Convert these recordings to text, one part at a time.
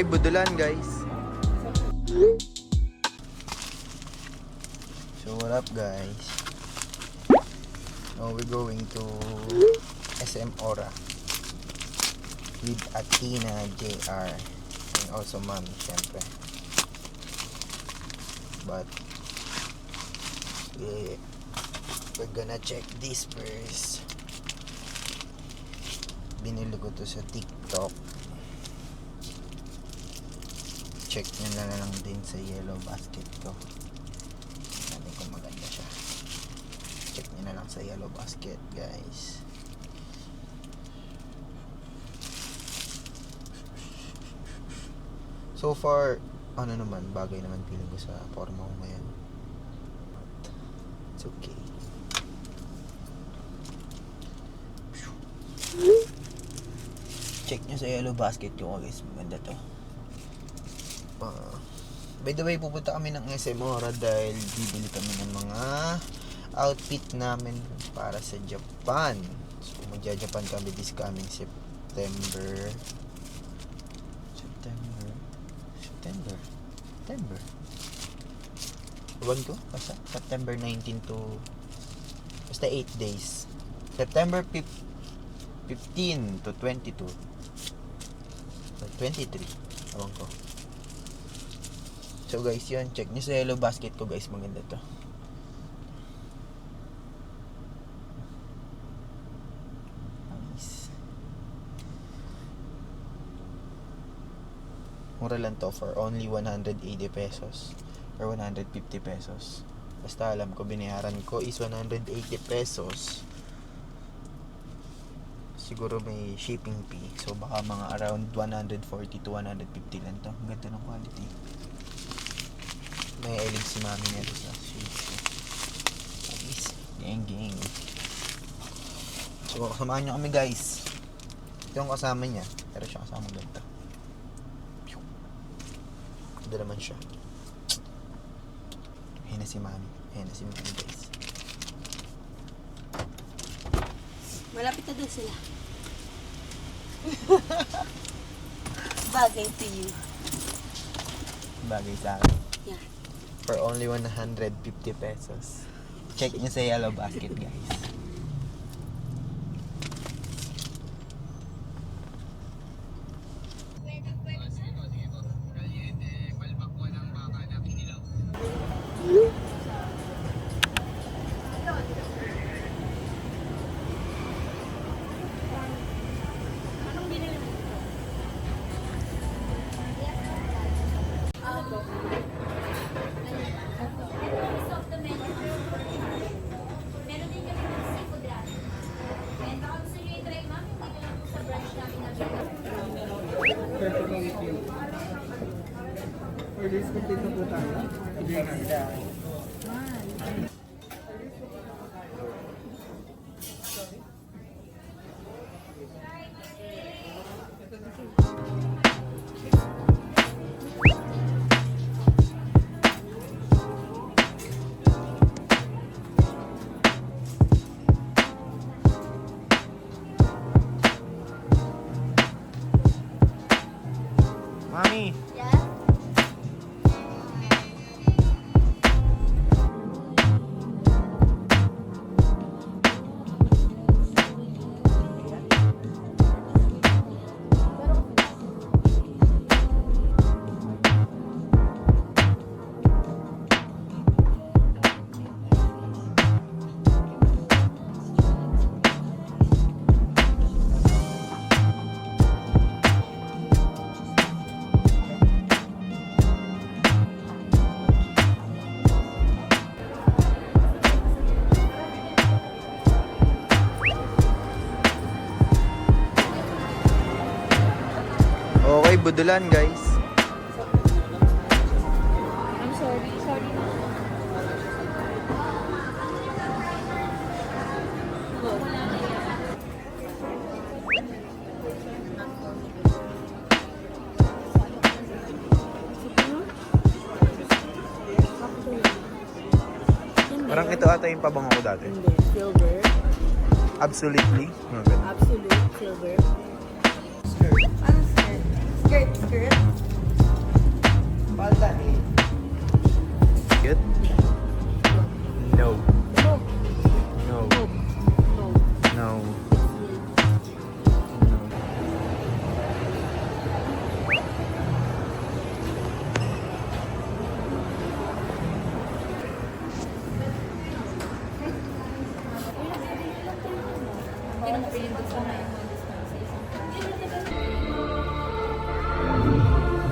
Okay, budulan guys. So what up guys? Now we're going to SM Aura with Athena JR and also Mommy syempre. But we're gonna check this first. Binili ko to sa TikTok. Check nyo na lang din sa Yellow Basket ko. Natin kung maganda siya. Check nyo na lang sa Yellow Basket guys. So far, ano naman, bagay naman feeling ko sa forma ko ngayon. But, it's okay. Check nyo sa Yellow Basket ko guys, maganda to. By the way, pupunta kami ng SM Aura dahil bibili kami ng mga outfit namin para sa Japan. So, magja-Japan kami this coming September. Ewan ko, basta September 19 to basta 8 days. September 15 to 22 or 23, ewan ko. So guys, yun, check nyo sa Yellow Basket ko guys, maganda to. Nice. Mura lang to for only 180 pesos or 150 pesos. Basta alam ko, binayaran ko is 180 pesos. Siguro may shipping fee. So baka mga around 140 to 150 lang to. Ganda ng quality. May ilig si Mami nito sa shades ko. Guys, gang. So kasamahan nyo kami guys. Ito yung kasama niya. Pero siya kasama ganito. Ganda naman siya. Ayan na si Mami. Guys. Malapit na doon sila. Bagay to you. Bagay sa akin. Yeah. For only 150 pesos. Check nyo sa Yellow Basket guys. Order complete na po tayo. Hindi na. Mami! Yeah? Okay, budulan guys. I'm sorry. Parang ito ata yung pabango ko dati. Hindi. Silver. Absolutely. Absolute silver. Ano skirt? Skirt.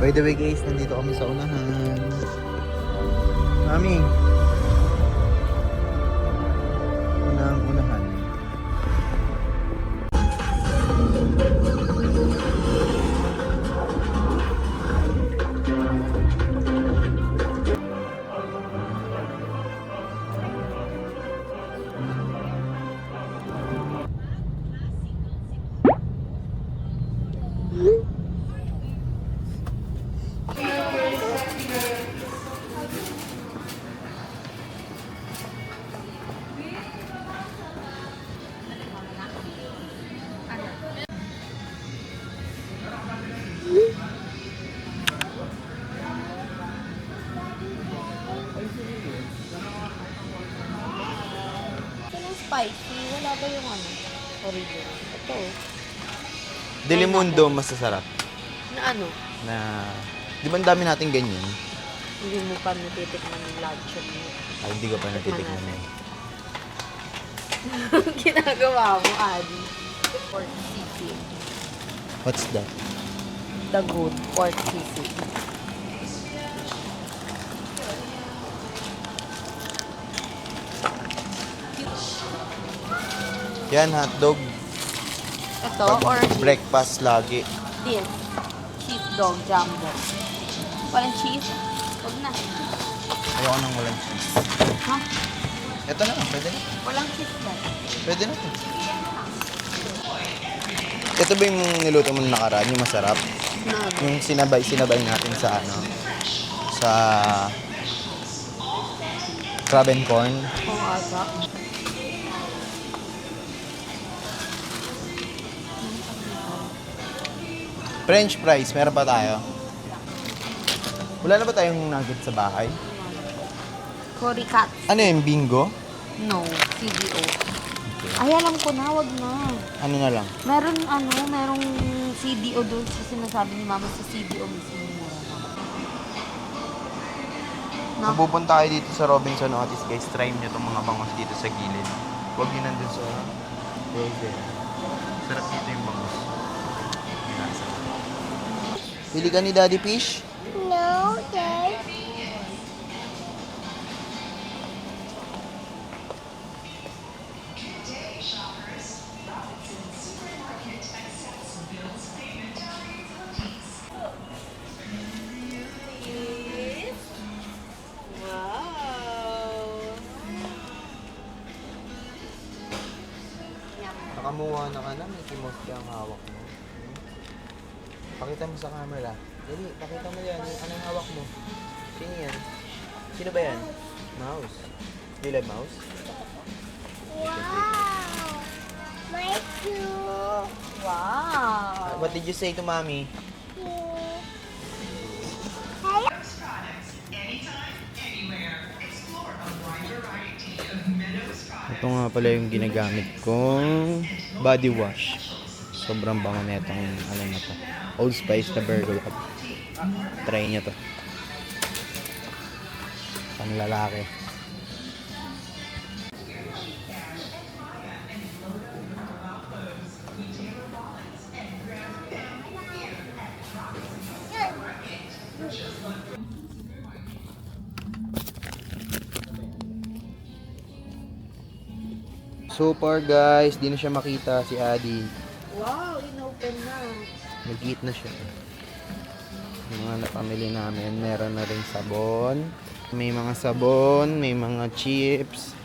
By the way guys, nandito kami sa unahan. Mami. Unahan. Ito spicy. Wala ba yung ano? Original. Ito. Delimundo masasarap. Na ano? Na, di ba ang dami natin ganyan? Hindi mo pa natitikman yung luncheon mo. Ay, hindi ko pa natitikman eh. Ginagawa mo, Adi. Pork sisig. What's that? The good pork sisig. Yan, hotdog. Ito, or Breakfast lagi. this. Cheese dog jumbo. Walang cheese? Huwag na. Ayoko nang walang cheese. Ha? Ito na, pwede na. Walang cheese ba? Pwede na. Ito ba yung niluto mo nung nakaraan, yung masarap? No. Yung sinabay natin sa ano? Sa crab and corn. Kung asa. French fries, meron pa tayo. Wala na ba tayong nugget sa bahay? Curry cat. Ano yung bingo? No. CDO. Ay, alam ko na. Wag na. Ano na lang? Merong CDO doon sa sinasabi ni Mama sa CDO mismo. Kung pupunta kayo dito sa Robinson Otis, guys, try nyo itong mga bangos dito sa gilid. Huwag nyo nandun sa Rose. Sarap dito yung bangos. Pili ka ni Daddy Fish? No, Dad. Nakamuha na ka na, may kimote ang hawak mo. Pakita mo sa camera. Dali, pakita mo yan. Anong hawak mo? Sino yan? Sino ba yan? Mouse. Do you like mouse? Wow! My shoe! Wow! What did you say to mommy? Ito nga pala yung ginagamit kong body wash. Sobrang bango na itong ano na to. Old Spice na Burger Up. Try niya to. Pang lalaki. So far guys, di na siya makita si Adi. Wow! Inopen na. Nag-eat na siya. Yung mga napamili namin, meron na rin sabon. May mga sabon, may mga chips,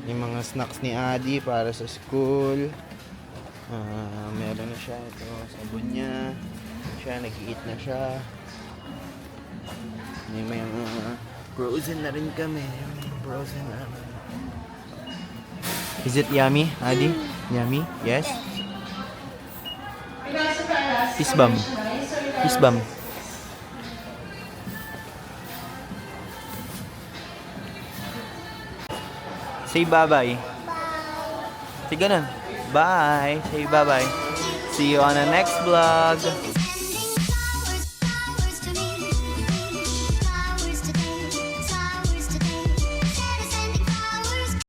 may mga snacks ni Adi para sa school. Meron na siya. Ito, sabon niya. Siya, nag-eat na siya. May mga frozen na rin kami. May frozen na. Is it yummy, Adi? Yummy? Yes? Fist bump. Fist bump. Say bye-bye. Bye. Sige na. Bye. Say bye-bye. See you on the next vlog.